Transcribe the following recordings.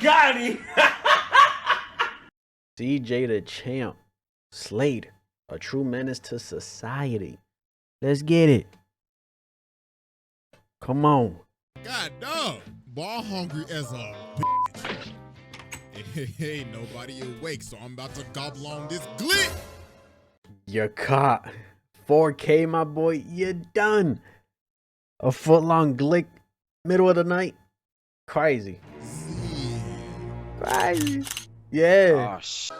Got him. CJ the champ. Slade, a true menace to society. Let's get it. Come on. God dog. Ball hungry as a bitch. Hey, nobody awake, so I'm about to gobble on this glick. You're caught. 4K, my boy. You're done. A foot-long glick. Middle of the night. Crazy. Crazy. Yeah. Oh, shit.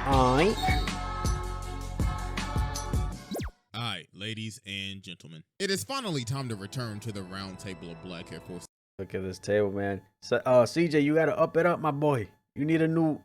Alright. Alright, ladies and gentlemen. It is finally time to return to the round table of Black Air Force. Look at this table, man. So, CJ, you gotta up it up, my boy. You need a new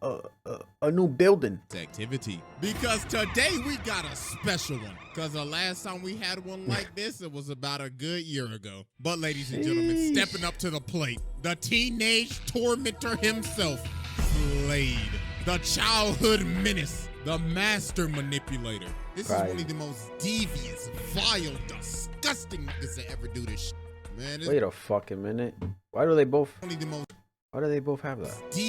building. Activity. Because today we got a special one. Because the last time we had one like this, it was about a good year ago. But ladies and gentlemen, stepping up to the plate, the teenage tormentor himself, Slade, the childhood menace, the master manipulator. This is one of the most devious, vile, disgusting niggas to ever do this shit. Man, Wait a fucking minute. Why do they both have that?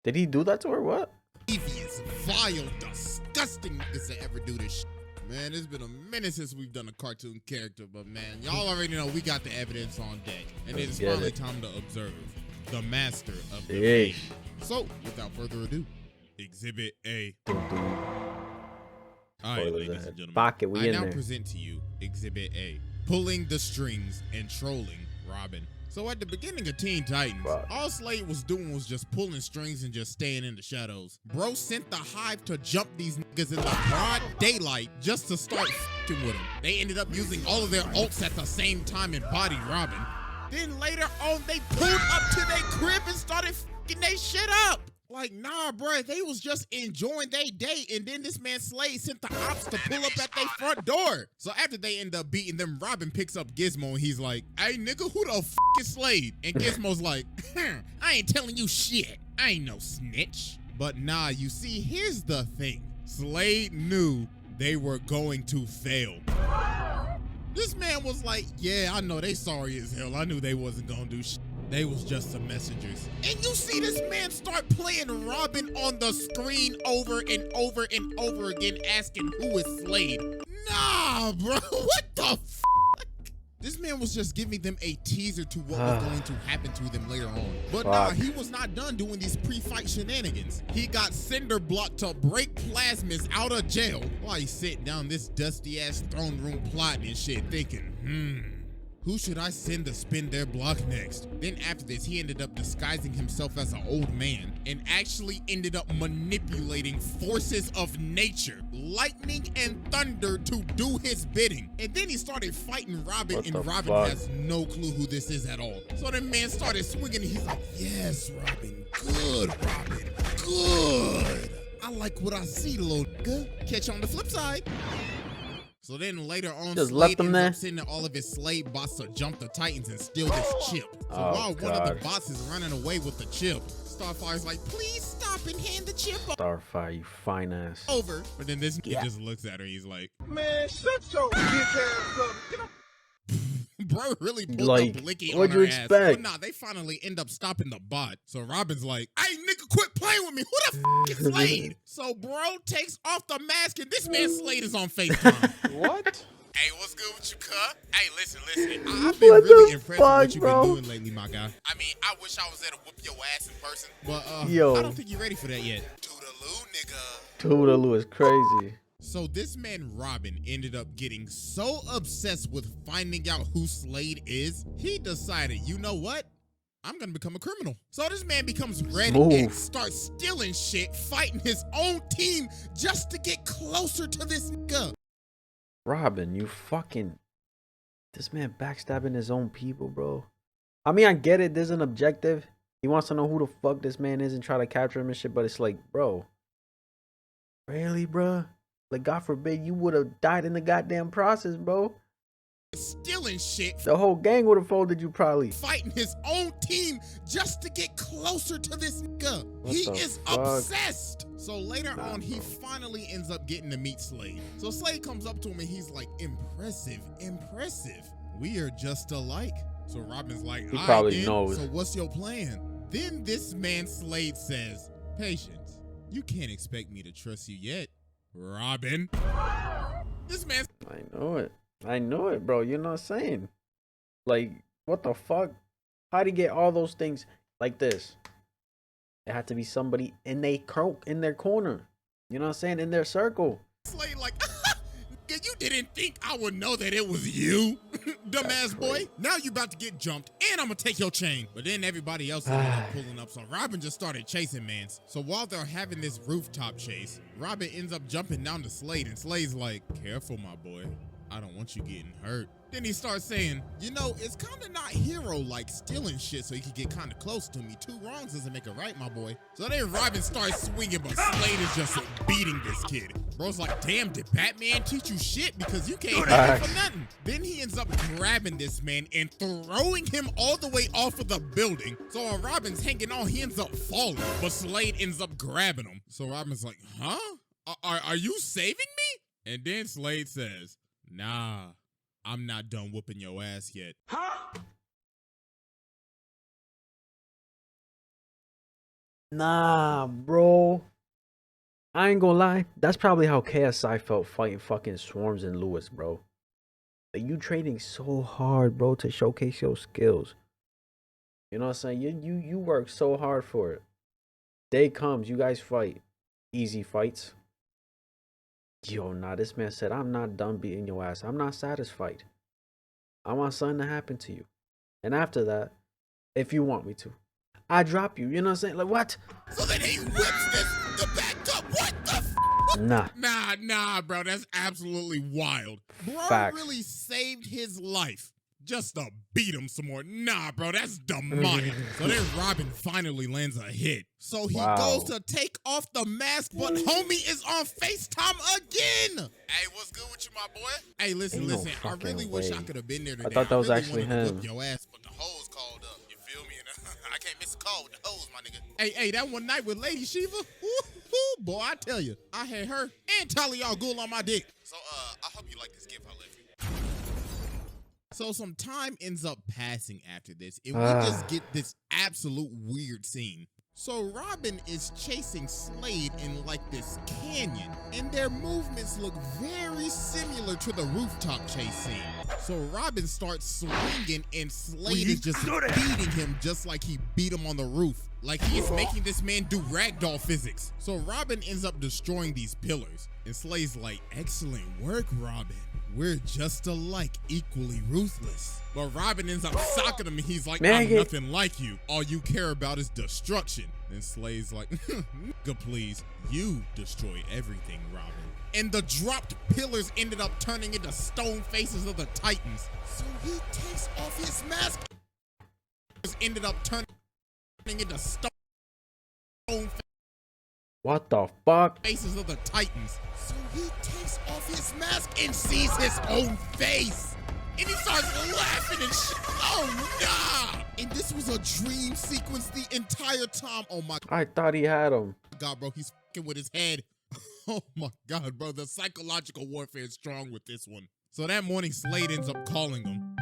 Did he do that to her? What? Devious, vile, disgusting niggas to ever do this shit. Man, it's been a minute since we've done a cartoon character, but man, y'all already know we got the evidence on deck. And it is finally time to observe the master of the game. So, without further ado, Exhibit A. Alright, ladies and gentlemen, I now present to you Exhibit A. Pulling the strings and trolling Robin. So at the beginning of Teen Titans, all Slade was doing was just pulling strings and just staying in the shadows. Bro sent the Hive to jump these niggas in the broad daylight just to start f***ing with them. They ended up using all of their ults at the same time and bodied Robin. Then later on, they pulled up to their crib and started f***ing their shit up. Like, nah, bro, they was just enjoying their day, and then this man Slade sent the ops to pull up at their front door. So after they end up beating them, Robin picks up Gizmo, and he's like, hey, nigga, who the f*** is Slade? And Gizmo's like, I ain't telling you shit. I ain't no snitch. But nah, you see, here's the thing. Slade knew they were going to fail. This man was like, yeah, I know they sorry as hell. I knew they wasn't gonna do shit. They was just some messengers. And you see this man start playing Robin on the screen over and over and over again, asking who is Slade. Nah, bro, what the f***? This man was just giving them a teaser to what was going to happen to them later on. But nah, he was not done doing these pre-fight shenanigans. He got Cinder Block to break Plasmas out of jail while he's sitting down this dusty-ass throne room plotting and shit, thinking, who should I send to spin their block next? Then after this, he ended up disguising himself as an old man and actually ended up manipulating forces of nature, lightning and thunder to do his bidding. And then he started fighting Robin, and Robin has no clue who this is at all. So the man started swinging and he's like, yes, Robin, good, Robin, good. I like what I see, little nigga. Catch you on the flip side. So then later on, Slade ends up sending all of his Slade bots to jump the Titans and steal this chip. So while one of the bots is running away with the chip, Starfire's like, please stop and hand the chip Starfire, you fine ass. over. But then this kid just looks at her, he's like, man, shut your bitch ass up. Get up. Bro really pulled up Blicky on her ass. Oh, nah, they finally end up stopping the bot. So Robin's like, hey, nigga, quit playing with me. Who the f is Slade? So bro takes off the mask and this man Slade is on FaceTime. What? Hey, what's good with you, cuz? Hey, listen. I've been really impressed with what you've been doing lately, my guy. I mean, I wish I was there to whoop your ass in person, but I don't think you're ready for that yet. Toodaloo, nigga. Toodaloo is crazy. So this man Robin ended up getting so obsessed with finding out who Slade is, he decided, you know what? I'm gonna become a criminal. So this man becomes ready and starts stealing shit, fighting his own team just to get closer to this nigga. Robin, you fucking... This man backstabbing his own people, bro. I mean, I get it. There's an objective. He wants to know who the fuck this man is and try to capture him and shit, but it's like, bro. Really, bro? Like, God forbid you would have died in the goddamn process, bro. stealing shit. The whole gang would have folded you probably. Fighting his own team just to get closer to this nigga. He is obsessed. So later on, he finally ends up getting to meet Slade. So Slade comes up to him and he's like, impressive, impressive. We are just alike. So Robin's like, he probably knows. So what's your plan? Then this man Slade says, patience, you can't expect me to trust you yet, Robin. This man. I know it. I know it, bro. You know what I'm saying? Like, what the fuck? How'd he get all those things like this? It had to be somebody in their corner. You know what I'm saying? In their circle. Slade like, you didn't think I would know that it was you, dumbass boy. Now you about to get jumped, and I'm gonna take your chain. But then everybody else ended up pulling up, so Robin just started chasing mans. So while they're having this rooftop chase, Robin ends up jumping down to Slade, and Slade's like, careful, my boy. I don't want you getting hurt. Then he starts saying, you know, it's kind of not hero-like stealing shit so you can get kind of close to me. 2 wrongs doesn't make a right, my boy. So then Robin starts swinging, but Slade is just beating this kid. Bro's like, damn, did Batman teach you shit? Because you can't hit him for nothing. Then he ends up grabbing this man and throwing him all the way off of the building. So while Robin's hanging on, he ends up falling, but Slade ends up grabbing him. So Robin's like, huh? Are you saving me? And then Slade says, nah, I'm not done whooping your ass yet. Huh? Nah, bro. I ain't gonna lie. That's probably how KSI felt fighting fucking Swarms and Lewis, bro. Like, you training so hard, bro, to showcase your skills. You know what I'm saying? You work so hard for it. Day comes, you guys fight. Easy fights. Yo, nah, this man said, I'm not done beating your ass. I'm not satisfied. I want something to happen to you. And after that, if you want me to, I drop you. You know what I'm saying? Like, what? So then he whips the back up. What the Nah, bro. That's absolutely wild. Bro Facts. really saved his life just to beat him some more. Nah, bro, that's demonic. So then Robin finally lands a hit. So he goes to take off the mask, but homie is on FaceTime again. Hey, what's good with you, my boy? Hey, listen. I really wish I could have been there today. I thought that was actually him. Whip your ass, but the hose called up. You feel me? I can't miss a call with the hose, my nigga. Hey, that one night with Lady Shiva, boy, I tell you, I had her and Talia al Ghul on my dick. So, I hope you like this gift I left you. So some time ends up passing after this, and we just get this absolute weird scene. So Robin is chasing Slade in like this canyon, and their movements look very similar to the rooftop chase scene. So Robin starts swinging, and Slade is just beating him just like he beat him on the roof. Like he is making this man do ragdoll physics. So Robin ends up destroying these pillars, and Slade's like, excellent work, Robin. We're just alike, equally ruthless. But Robin ends up socking him, and he's like, I'm nothing like you. All you care about is destruction. And Slade's like, nigga, please. You destroy everything, Robin. And the dropped pillars ended up turning into stone faces of the Titans. So he takes off his mask. Ended up turning into stone faces. What the fuck? Faces of the Titans. So he takes off his mask and sees his own face. And he starts laughing and shit. Oh, nah. And this was a dream sequence the entire time. Oh, my I thought he had him. God, bro. He's fucking with his head. Oh, my God, bro. The psychological warfare is strong with this one. So that morning, Slade ends up calling him.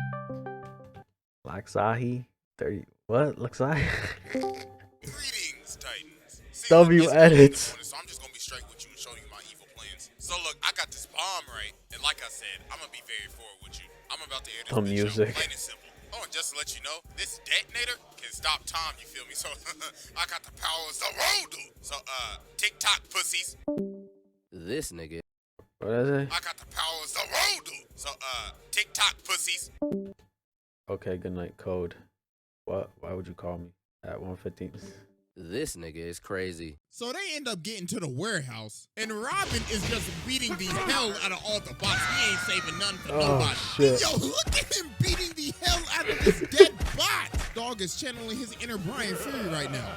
Laxahi? 30. What? Laxahi? Greetings, Titans. See, W edits. So I'm just gonna be straight with you and show you my evil plans. So look, I got this bomb, right? And like I said, I'm gonna be very forward with you. I'm about to air this music. Plain and simple. Oh, and just to let you know, this detonator can stop time, you feel me? So I got the power of the road, dude. So TikTok pussies. This nigga. What is it? I got the power of the road, dude. So TikTok pussies. Okay, good night, code. What? Why would you call me at 1:15? This nigga is crazy. So they end up getting to the warehouse, and Robin is just beating the hell out of all the bots. He ain't saving none for nobody. Shit. Yo, look at him beating the hell out of this dead bot. Dog is channeling his inner Brian Fury right now.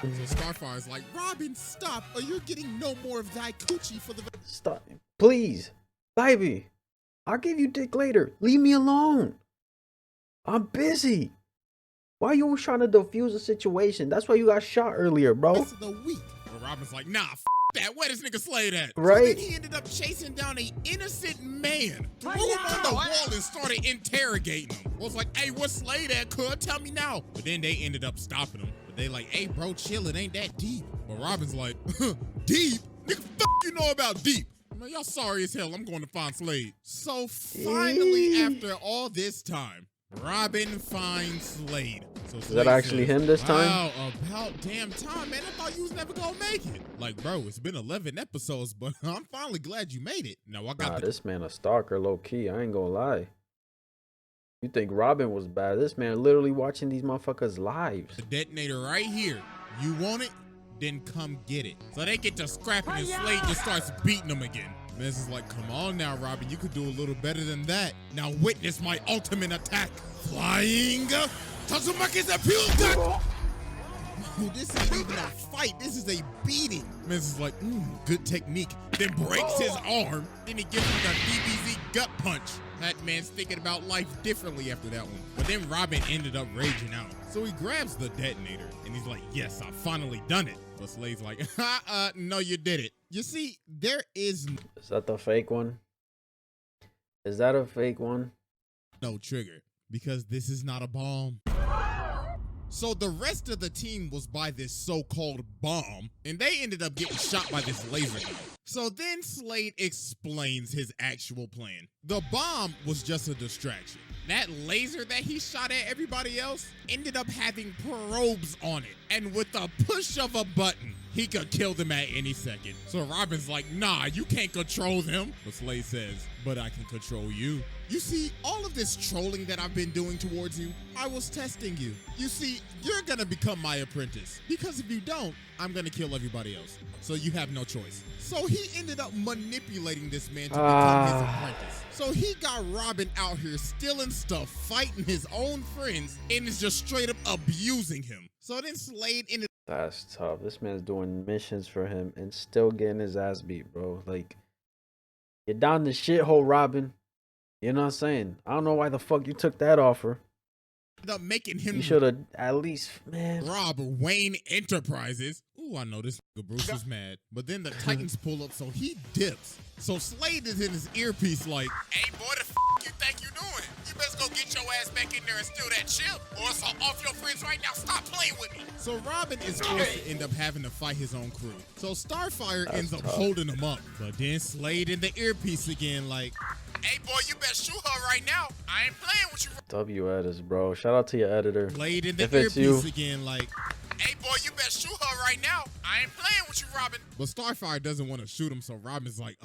So Starfire's like, Robin, stop, or you're getting no more of thy coochie for the... Stop. Please. Baby. I'll give you dick later. Leave me alone. I'm busy. Why are you always trying to defuse the situation? That's why you got shot earlier, bro. Rest of the week. But Robin's like, nah, that. Where this nigga Slade at? Right. So then he ended up chasing down an innocent man, threw him on the wall, and started interrogating him. Was like, hey, what's Slade at, cuz? Tell me now. But then they ended up stopping him. But they like, hey, bro, chill. It ain't that deep. But Robin's like, deep? Nigga, you know about deep? Man, y'all sorry as hell. I'm going to find Slade. So finally, after all this time, Robin finds Slade. So Is that actually him this time? Wow, about damn time, man. I thought you was never gonna make it. Like, bro, it's been 11 episodes, but I'm finally glad you made it. Now, I got this man a stalker, low key. I ain't gonna lie. You think Robin was bad? This man literally watching these motherfuckers' lives. The detonator right here. You want it? Then come get it. So they get to scrapping and Slade just starts beating them again. This is like, come on now, Robin. You could do a little better than that. Now witness my ultimate attack. Flying Tatsumaki's appeal gun. This isn't even a fight. This is a beating. This is like, good technique. Then breaks his arm. Then he gives him the DBZ gut punch. That man's thinking about life differently after that one. But then Robin ended up raging out. So he grabs the detonator and he's like, yes, I finally done it. But Slade's like, no, you did it. You see, there is... Is that the fake one? Is that a fake one? No trigger, because this is not a bomb. So the rest of the team was by this so-called bomb, and they ended up getting shot by this laser gun. So then Slade explains his actual plan. The bomb was just a distraction. That laser that he shot at everybody else ended up having probes on it. And with the push of a button, he could kill them at any second. So Robin's like, nah, you can't control them. But Slade says, but I can control you. You see, all of this trolling that I've been doing towards you, I was testing you. You see, you're gonna become my apprentice. Because if you don't, I'm gonna kill everybody else. So you have no choice. So he ended up manipulating this man to become his apprentice. So he got Robin out here stealing stuff, fighting his own friends, and is just straight up abusing him. So then Slade ended. That's tough. This man's doing missions for him and still getting his ass beat, bro. Like, you're down the shithole, Robin. You know what I'm saying? I don't know why the fuck you took that offer. Up making him. You should have at least, man. Rob Wayne Enterprises. Ooh, I know this nigga Bruce is mad. But then the Titans pull up, so he dips. So Slade is in his earpiece like, hey boy, the f you think you doing? You best go get your ass back in there and steal that chip, or else I'll off your friends right now. Stop playing with me. So Robin is forced to end up having to fight his own crew. So Starfire ends up holding him up. But then Slade in the earpiece again like, hey boy, you better shoot her right now. I ain't playing with you. W editors, bro. Shout out to your editor. Slade in the earpiece again like, hey boy, you better shoot her right now. I ain't playing with you, Robin. But Starfire doesn't want to shoot him, so Robin's like,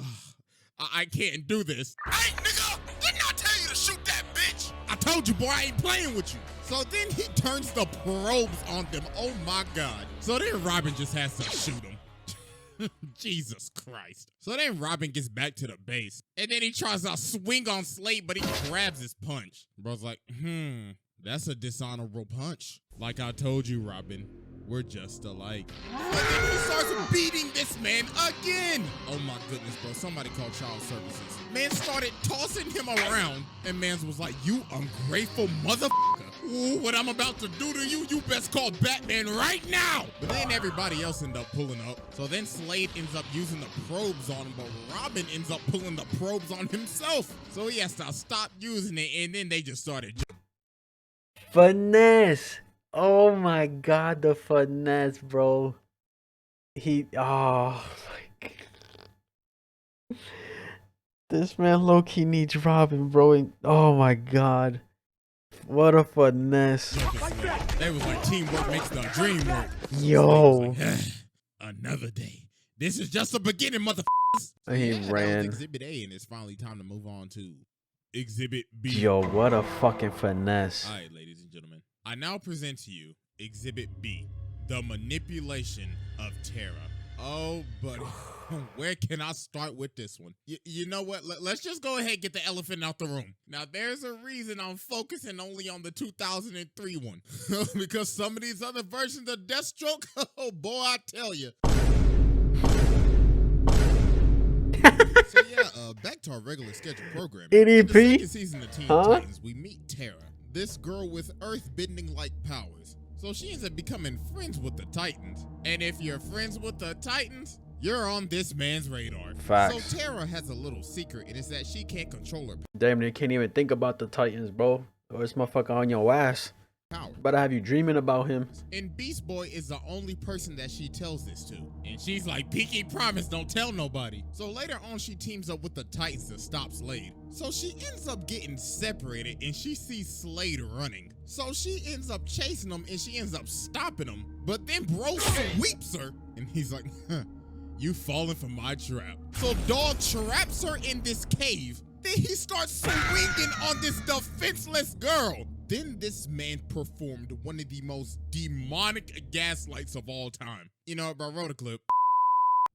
I can't do this. Hey, nigga, didn't I tell you to shoot that bitch? I told you, boy, I ain't playing with you. So then he turns the probes on them. Oh my God. So then Robin just has to shoot him. Jesus Christ. So then Robin gets back to the base, and then he tries to swing on Slade, but he grabs his punch. Bro's like, that's a dishonorable punch. Like I told you, Robin, we're just alike. But then he starts beating this man again. Oh my goodness, bro. Somebody called child services. Man started tossing him around, and mans was like, you ungrateful motherfucker. Ooh, what I'm about to do to you, you best call Batman right now. But then everybody else ended up pulling up. So then Slade ends up using the probes on him, but Robin ends up pulling the probes on himself. So he has to stop using it, and then they just started. Finesse. Oh my God, the finesse, bro. Oh my God. This man low-key needs Robin, bro. And, oh my God. What a finesse. They was like, teamwork makes the dream work. Yo. Like, another day. This is just the beginning, motherfuckers. He ran. Exhibit A, and it's finally time to move on to Exhibit B. Yo, what a fucking finesse. All right, ladies and gentlemen. I now present to you Exhibit B, the manipulation of Terra. Oh, buddy. Where can I start with this one? You know what? Let's just go ahead and get the elephant out the room. Now, there's a reason I'm focusing only on the 2003 one. Because some of these other versions of Deathstroke, oh boy, I tell you. So yeah, back back to our regular scheduled program. EDP? In the second season of Teen Huh? Titans, we meet Terra, this girl with earth-bending-like powers. So she ends up becoming friends with the Titans. And if you're friends with the Titans, you're on this man's radar. Facts. So Terra has a little secret, and it's that she can't control her Damn, they can't even think about the Titans, bro. Or this motherfucker on your ass. power. But I have you dreaming about him. And Beast Boy is the only person that she tells this to. And she's like, Pinky promise, don't tell nobody. So later on, she teams up with the Titans to stop Slade. So she ends up getting separated and she sees Slade running. So she ends up chasing him and she ends up stopping him. But then bro sweeps her and he's like, huh, you falling for my trap. So dog traps her in this cave. Then he starts swinging on this defenseless girl. Then this man performed one of the most demonic gaslights of all time. You know, bro, wrote a clip.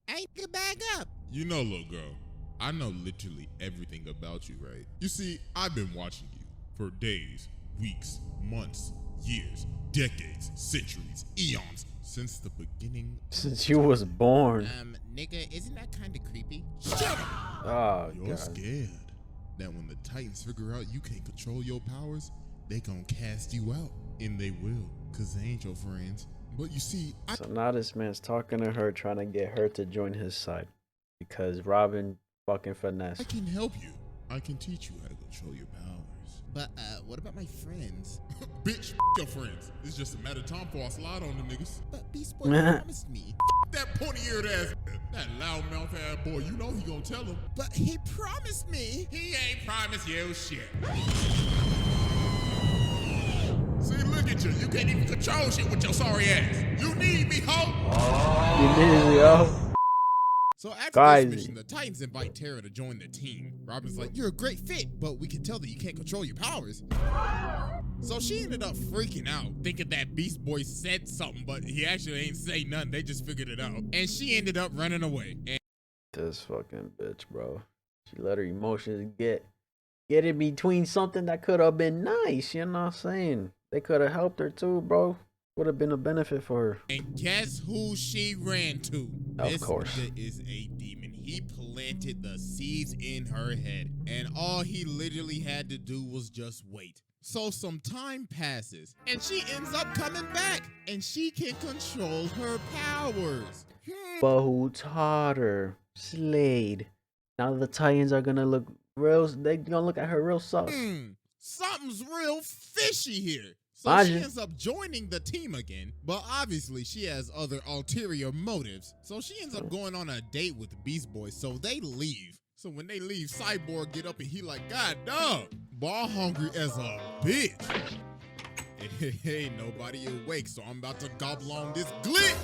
I get back up. You know, little girl, I know literally everything about you, right? You see, I've been watching you for days, weeks, months, years, decades, centuries, eons, since the beginning. Since you was born. Nigga, isn't that kind of creepy? Shut up. Oh, You're God. scared that when the Titans figure out you can't control your powers, they gonna cast you out. And they will, cause they ain't your friends. But you see, So now this man's talking to her, trying to get her to join his side. Because Robin fucking finesse. I can help you. I can teach you how to control your powers. But what about my friends? Bitch, your friends. It's just a matter of time before I slide on them niggas. But Beast Boy promised me. That pointy-eared ass, that loudmouth ass boy, you know he gonna tell him. But he promised me. He ain't promised you shit. See, look at you. You can't even control shit with your sorry ass. You need me, ho. You need me, yo. So after Guys. this mission, the Titans invite Terra to join their team. Robin's like, you're a great fit, but we can tell that you can't control your powers. So she ended up freaking out, thinking that Beast Boy said something, but he actually ain't say nothing. They just figured it out. And she ended up running away. And This fucking bitch, bro. She let her emotions get in between something that could have been nice, you know what I'm saying? They could have helped her too, bro. Would have been a benefit for her. And guess who she ran to? Of course. This nigga is a demon. He planted the seeds in her head. And all he literally had to do was just wait. So some time passes. And she ends up coming back. And she can control her powers. But who taught her? Slade. Now the Titans are gonna look real. They gonna look at her real sus. Something's real fishy here. So Imagine. she ends up joining the team again, but obviously she has other ulterior motives. So she ends up going on a date with Beast Boy, so they leave. So when they leave, Cyborg get up and he like, God dog, ball hungry as a bitch. Ain't nobody awake, so I'm about to gobble on this glit.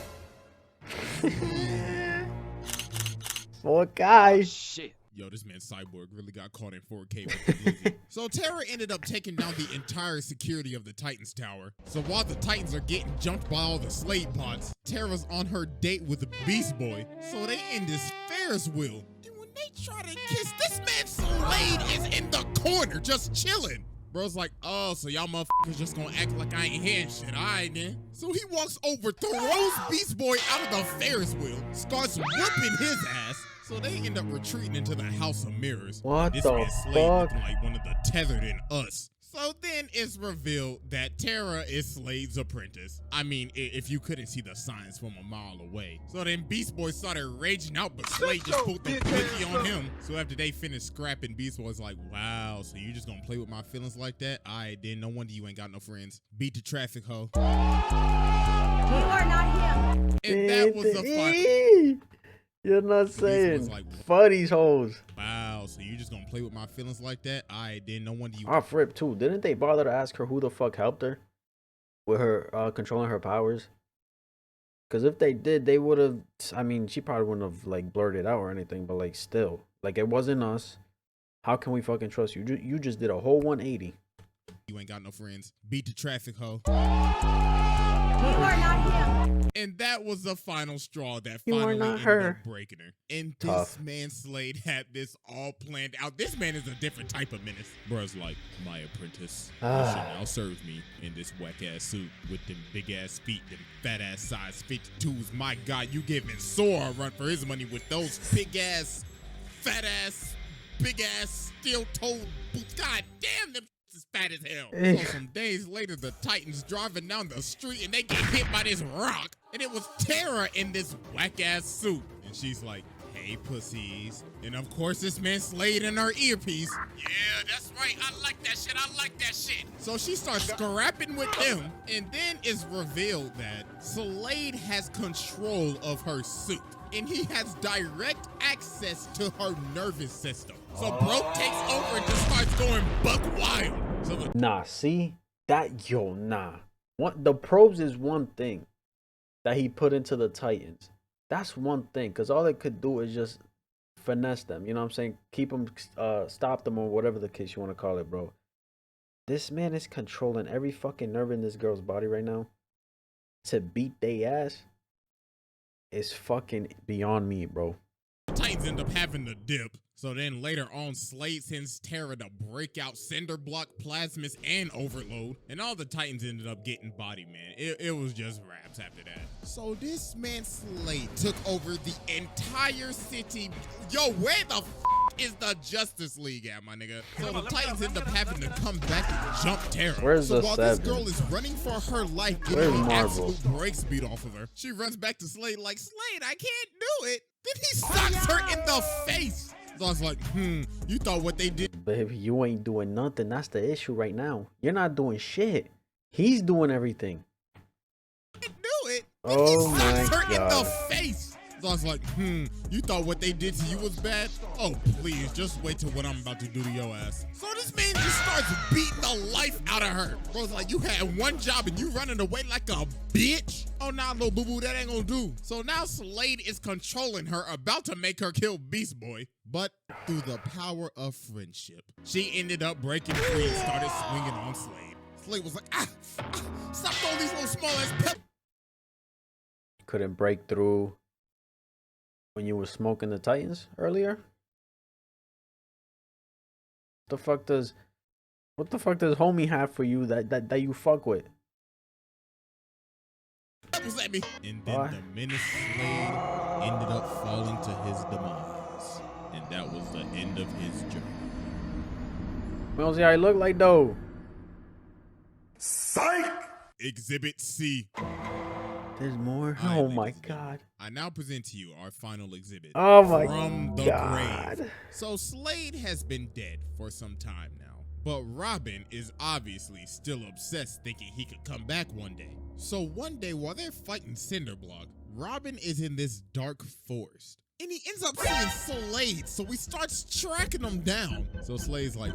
Four guys. Shit. Yo, this man Cyborg really got caught in 4K with the Blizzard. So Terra ended up taking down the entire security of the Titans Tower. So while the Titans are getting jumped by all the Slade bots, Terra's on her date with the Beast Boy. So they in this Ferris wheel. And when they try to kiss, this man Slade is in the corner just chilling. Bro's like, oh, so y'all motherfuckers just gonna act like I ain't hearing shit. All right, then. So he walks over, throws Beast Boy out of the Ferris wheel, starts whooping his ass. So they end up retreating into the House of Mirrors. What This the man Slade fuck? looking like one of the tethered in us. So then it's revealed that Terra is Slade's apprentice. I mean, if you couldn't see the signs from a mile away. So then Beast Boy started raging out, but Slade just put the pinky on him. So after they finished scrapping, Beast Boy's like, wow, so you just gonna play with my feelings like that? All right, then no wonder you ain't got no friends. Beat the traffic, ho. You are not him. And that was the final. You're not saying. was like, For these hoes. Wow, so you just gonna play with my feelings like that? All right, then no wonder you. Off rip too. Didn't they bother to ask her who the fuck helped her with her controlling her powers? Because if they did, they would have. I mean, she probably wouldn't have like blurted out or anything, but like still, like it wasn't us. How can we fucking trust you? You just did a whole 180. You ain't got no friends. Beat the traffic, ho. You are not him. And that was the final straw that You are finally not ended her. up breaking her. And Tough. this man Slade had this all planned out. This man is a different type of menace. Bruh's like, my apprentice, you Ah. shall now serve me in this whack-ass suit with them big-ass feet, them fat-ass size 52s. My God, you giving Sora a run for his money with those big-ass, fat-ass big ass steel-toed boots. God damn, them is fat as hell. So some days later, the Titans driving down the street and they get hit by this rock. And it was Terra in this whack-ass suit. And she's like, hey, pussies. And of course, this man Slade in her earpiece. Yeah, that's right. I like that shit. I like that shit. So she starts scrapping with them. And then it's revealed that Slade has control of her suit. And he has direct access to her nervous system. So bro takes over and just starts going buck wild. So nah, see? Nah. The probes is one thing that he put into the Titans. That's one thing, because all they could do is just finesse them. You know what I'm saying? Keep them, stop them, or whatever the case you want to call it, bro. This man is controlling every fucking nerve in this girl's body right now to beat they ass. Is fucking beyond me, bro. Titans end up having to dip. So then later on, Slade sends Terra to break out Cinder Block, Plasmus, and Overload. And all the Titans ended up getting body, man. It was just raps after that. So this man Slade took over the entire city. Yo, where the f is the Justice League at, my nigga? So the Titans end up having to come back and jump Terra. Where's so the while seven? this girl is running for her life, Where's getting the Marvel? absolute brakes beat off of her, she runs back to Slade like, Slade, I can't do it. Then he socks her in the face. So I was like, you thought what they did? Baby, you ain't doing nothing. That's the issue right now. You're not doing shit. He's doing everything. Do it. Then Oh he socks my her in the God. face. So I was like, you thought what they did to you was bad? Oh, please, just wait till what I'm about to do to your ass. So this man just starts beating the life out of her. Bro's like, you had one job and you running away like a bitch? Oh, nah, little boo-boo, that ain't gonna do. So now Slade is controlling her, about to make her kill Beast Boy. But through the power of friendship, she ended up breaking free and started swinging on Slade. Slade was like, stop throwing these little small-ass pep. Couldn't break through when you were smoking the Titans earlier? What the fuck does homie have for you that you fuck with? Was at me. And then the menace Slade ended up falling to his demise. And that was the end of his journey. We don't see how he look like though. Psych! Exhibit C. There's more? All right, Oh my ladies and gentlemen, God. I now present to you our final exhibit. Oh my From the God. grave. So Slade has been dead for some time now. But Robin is obviously still obsessed, thinking he could come back one day. So one day while they're fighting Cinderblock, Robin is in this dark forest. And he ends up seeing Slade, so he starts tracking him down. So Slade's like,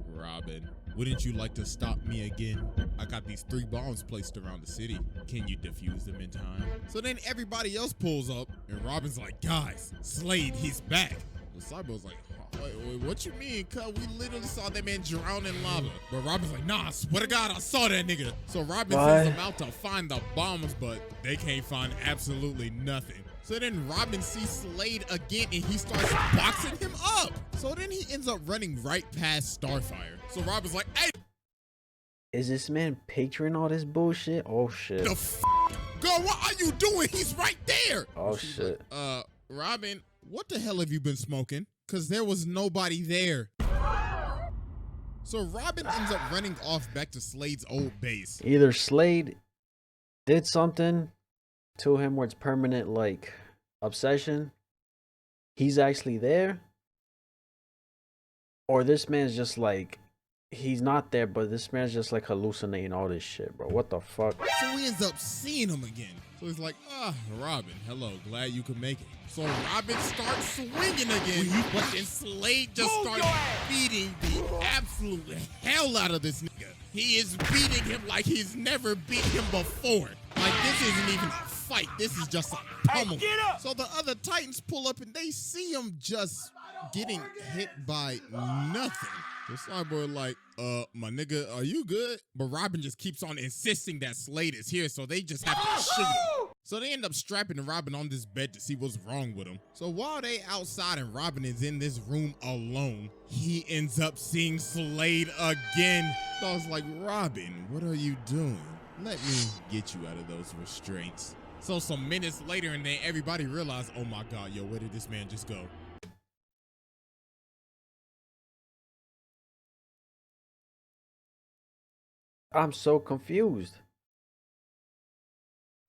Robin, wouldn't you like to stop me again? I got these 3 bombs placed around the city. Can you defuse them in time? So then everybody else pulls up, and Robin's like, guys, Slade, he's back. And Cyborg's like, wait, what you mean, cuz? We literally saw that man drown in lava. But Robin's like, nah, I swear to God, I saw that nigga. So Robin sends them out to find the bombs, but they can't find absolutely nothing. So then Robin sees Slade again and he starts boxing him up. So then he ends up running right past Starfire. So Robin's like, hey. Is this man picturing all this bullshit? Oh shit. The f girl, what are you doing? He's right there. Oh shit. Like, Robin, what the hell have you been smoking? Cause there was nobody there. So Robin ends up running off back to Slade's old base. Either Slade did something to him where it's permanent, like obsession. He's actually there. Or this man's just like, he's not there, but this man's just like hallucinating all this shit, bro. What the fuck? So he ends up seeing him again. So he's like, Robin, hello, glad you could make it. So Robin starts swinging again, but then Slade just starts beating the absolute hell out of this nigga. He is beating him like he's never beat him before. Like, this isn't even a fight. This is just a pummel. So the other Titans pull up and they see him just getting hit by nothing. The Cyborg like, my nigga, are you good? But Robin just keeps on insisting that Slade is here, so they just have to shoot him. So they end up strapping Robin on this bed to see what's wrong with him. So while they outside and Robin is in this room alone, he ends up seeing Slade again. So I was like, Robin, what are you doing? Let me get you out of those restraints. So some minutes later, and then everybody realized, oh my God, yo, where did this man just go? I'm so confused.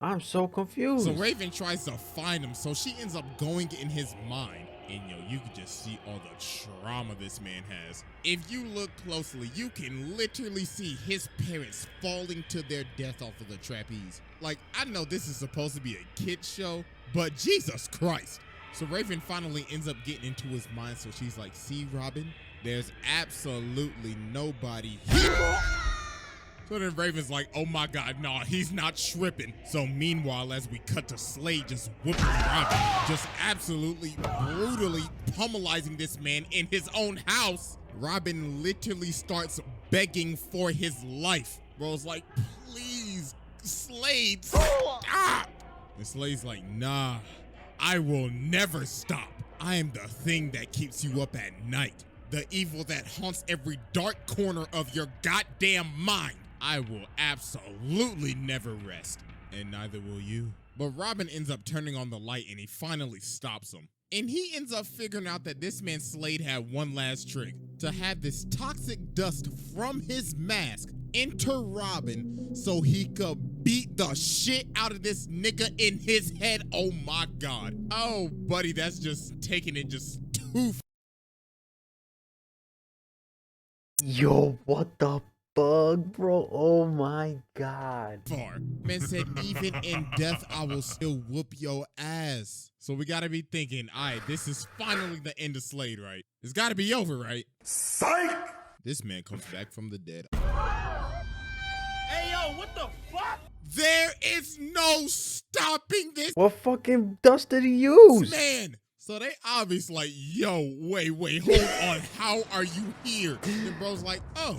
I'm so confused. So Raven tries to find him, so she ends up going in his mind. And yo, you can just see all the trauma this man has. If you look closely, you can literally see his parents falling to their death off of the trapeze. Like, I know this is supposed to be a kid's show, but Jesus Christ. So Raven finally ends up getting into his mind, so she's like, see, Robin, there's absolutely nobody here. So then Raven's like, oh my God, nah, he's not tripping. So meanwhile, as we cut to Slade just whooping Robin, just absolutely brutally pummelizing this man in his own house, Robin literally starts begging for his life. Bro's like, please, Slade, stop. And Slade's like, nah, I will never stop. I am the thing that keeps you up at night. The evil that haunts every dark corner of your goddamn mind. I will absolutely never rest, and neither will you. But Robin ends up turning on the light and he finally stops him. And he ends up figuring out that this man Slade had one last trick. To have this toxic dust from his mask enter Robin so he could beat the shit out of this nigga in his head. Oh my God. Oh, buddy, that's just taking it just too Yo, what the fuck, bro? Oh my God. far. Man said, even in death, I will still whoop your ass. So we gotta be thinking, all right, this is finally the end of Slade, right? It's gotta be over, right? Psych! This man comes back from the dead. Hey, yo, what the fuck? There is no stopping this What fucking dust did he use? man. So they obviously like, yo, wait, hold on. How are you here? And bro's like, oh,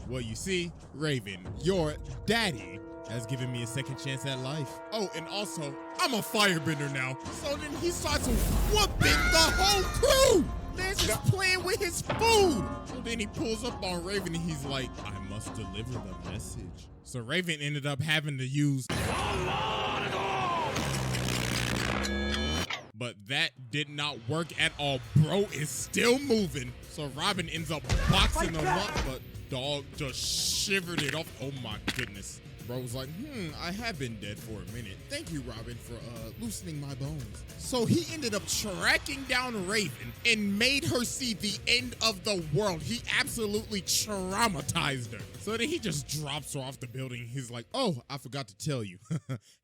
well, you see, Raven, your daddy has given me a second chance at life. Oh, and also, I'm a firebender now. So then he starts whooping the whole crew. Man's just playing with his food. So then he pulls up on Raven and he's like, I must deliver the message. So Raven ended up having to use... But that did not work at all. Bro is still moving. So Robin ends up boxing him up, but dog just shivered it off. Oh my goodness. Bro was like, I have been dead for a minute. Thank you, Robin, for loosening my bones. So he ended up tracking down Raven and made her see the end of the world. He absolutely traumatized her. So then he just drops her off the building. He's like, oh, I forgot to tell you.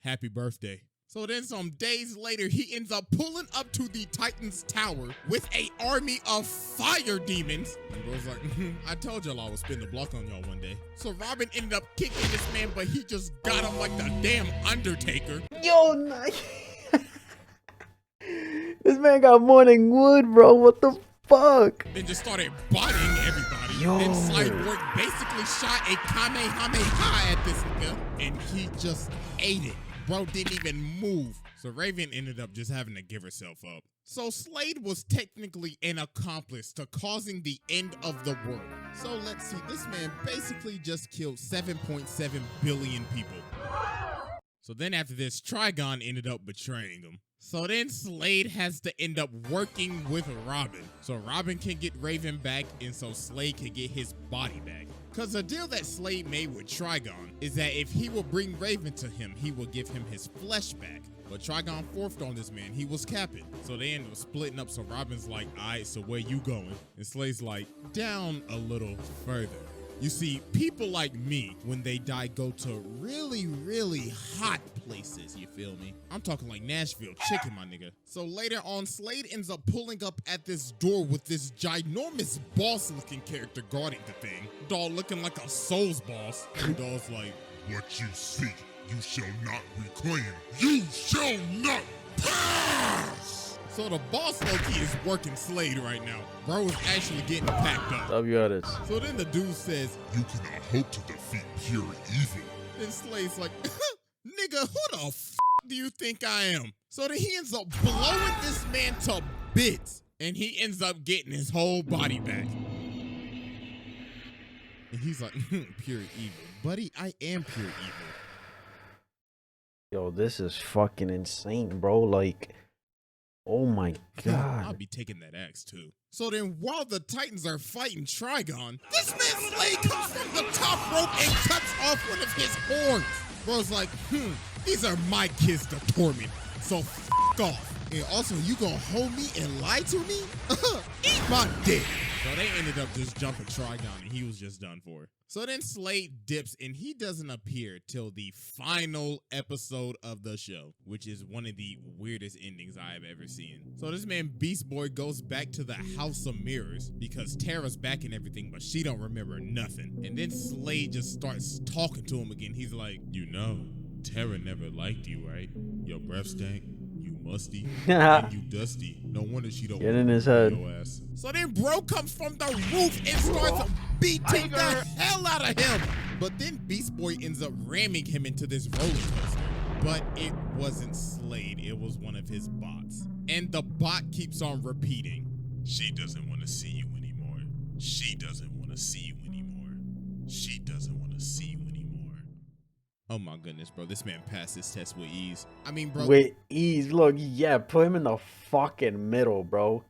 Happy birthday. So then some days later, he ends up pulling up to the Titan's tower with an army of fire demons. And bro's like, I told y'all I would spin the block on y'all one day. So Robin ended up kicking this man, but he just got him like the damn Undertaker. Yo, nice. This man got morning wood, bro. What the fuck? Then just started bodying everybody. Yo. Then Cyborg basically shot a Kamehameha at this nigga, and he just ate it. Bro didn't even move. So Raven ended up just having to give herself up. So Slade was technically an accomplice to causing the end of the world. So let's see, this man basically just killed 7.7 billion people. So then after this, Trigon ended up betraying him. So then Slade has to end up working with Robin. So Robin can get Raven back, and so Slade can get his body back. Because the deal that Slade made with Trigon is that if he will bring Raven to him, he will give him his flesh back. But Trigon forfed on this man. He was capping. So they ended up splitting up. So Robin's like, all right, so where you going? And Slade's like, down a little further. You see, people like me, when they die, go to really, really hot places, you feel me? I'm talking like Nashville chicken, my nigga. So later on, Slade ends up pulling up at this door with this ginormous boss-looking character guarding the thing. Dog looking like a Souls boss. And dog's like, what you seek, you shall not reclaim. You shall not pass! So the boss low-key is working Slade right now. Bro is actually getting packed up. W edits. So then the dude says, You cannot hope to defeat pure evil. then Slade's like, nigga, who the f do you think I am? So then he ends up blowing this man to bits, and he ends up getting his whole body back. And he's like, pure evil. Buddy, I am pure evil. Yo, this is fucking insane, bro. Like, Oh my I'll god. be taking that axe too. So then while the Titans are fighting Trigon, this man Slade comes from the top rope and cuts off one of his horns. Bro's like, these are my kids to torment, so f off. And also, you gonna hold me and lie to me? Eat my dick. So they ended up just jumping Trigon and he was just done for. So then Slade dips and he doesn't appear till the final episode of the show, which is one of the weirdest endings I have ever seen. So this man Beast Boy goes back to the House of Mirrors because Terra's back and everything, but she don't remember nothing. And then Slade just starts talking to him again. He's like, you know, Terra never liked you, right? Your breath stank. Musty and you dusty. No wonder she don't get in his head. Your ass. So then bro comes from the roof and starts beating the hell out of him. But then Beast Boy ends up ramming him into this roller coaster. But it wasn't Slade, it was one of his bots. And the bot keeps on repeating, she doesn't want to see you anymore. She doesn't want to see you anymore. She doesn't want to see you anymore. Oh my goodness, bro. This man passed his test with ease. I mean, bro. With ease. Look, yeah, put him in the fucking middle, bro.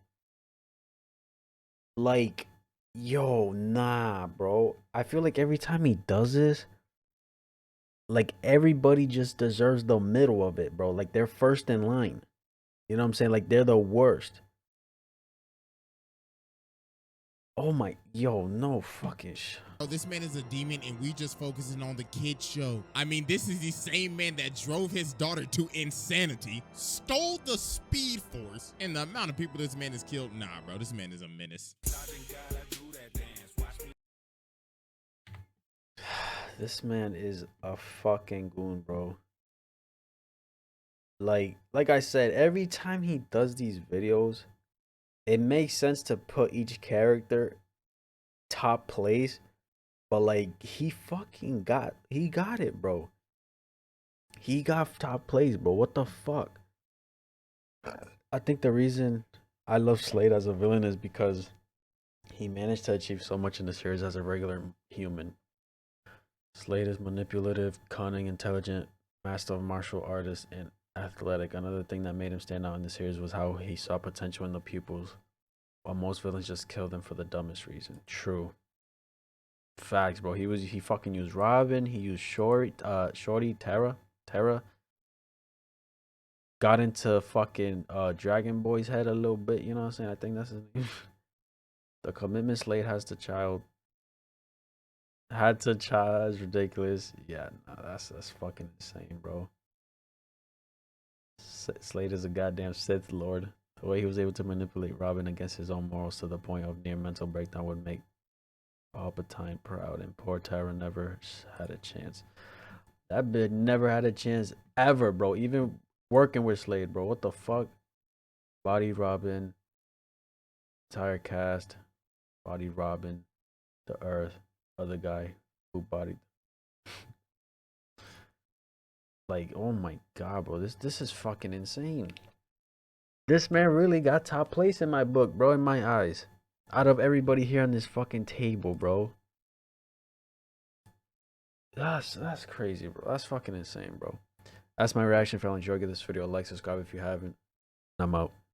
Like, yo, nah, bro. I feel like every time he does this, like, everybody just deserves the middle of it, bro. Like, they're first in line. You know what I'm saying? Like, they're the worst. Oh my, yo, no fucking Oh, this man is a demon and we just focusing on the kid show. I mean, this is the same man that drove his daughter to insanity, stole the speed force, and the amount of people this man has killed. Nah, bro, this man is a menace. This man is a fucking goon, bro. Like I said, every time he does these videos, it makes sense to put each character top place, but like he got it, bro. He got top place, bro. What the fuck? I think the reason I love Slade as a villain is because he managed to achieve so much in the series as a regular human. Slade is manipulative, cunning, intelligent, master of martial artist, and athletic. Another thing that made him stand out in the series was how he saw potential in the pupils, while most villains just kill them for the dumbest reason. True. Facts, bro. He fucking used Robin. He used Shorty, Terra. Got into fucking Dragon Boy's head a little bit. You know what I'm saying? I think that's his name. The commitment Slade has to child. Had to child is ridiculous. Yeah, nah, that's fucking insane, bro. Slade is a goddamn Sith Lord. The way he was able to manipulate Robin against his own morals to the point of near mental breakdown would make Palpatine proud, and poor Terra never had a chance. That bitch never had a chance ever, bro. Even working with Slade, bro. What the fuck? Body Robin, entire cast, body Robin, the Earth, other guy who bodied. Like, oh my god, bro. This is fucking insane. This man really got top place in my book, bro, in my eyes. Out of everybody here on this fucking table, bro. That's crazy, bro. That's fucking insane, bro. That's my reaction. If y'all enjoyed, give this video a like, subscribe if you haven't. I'm out.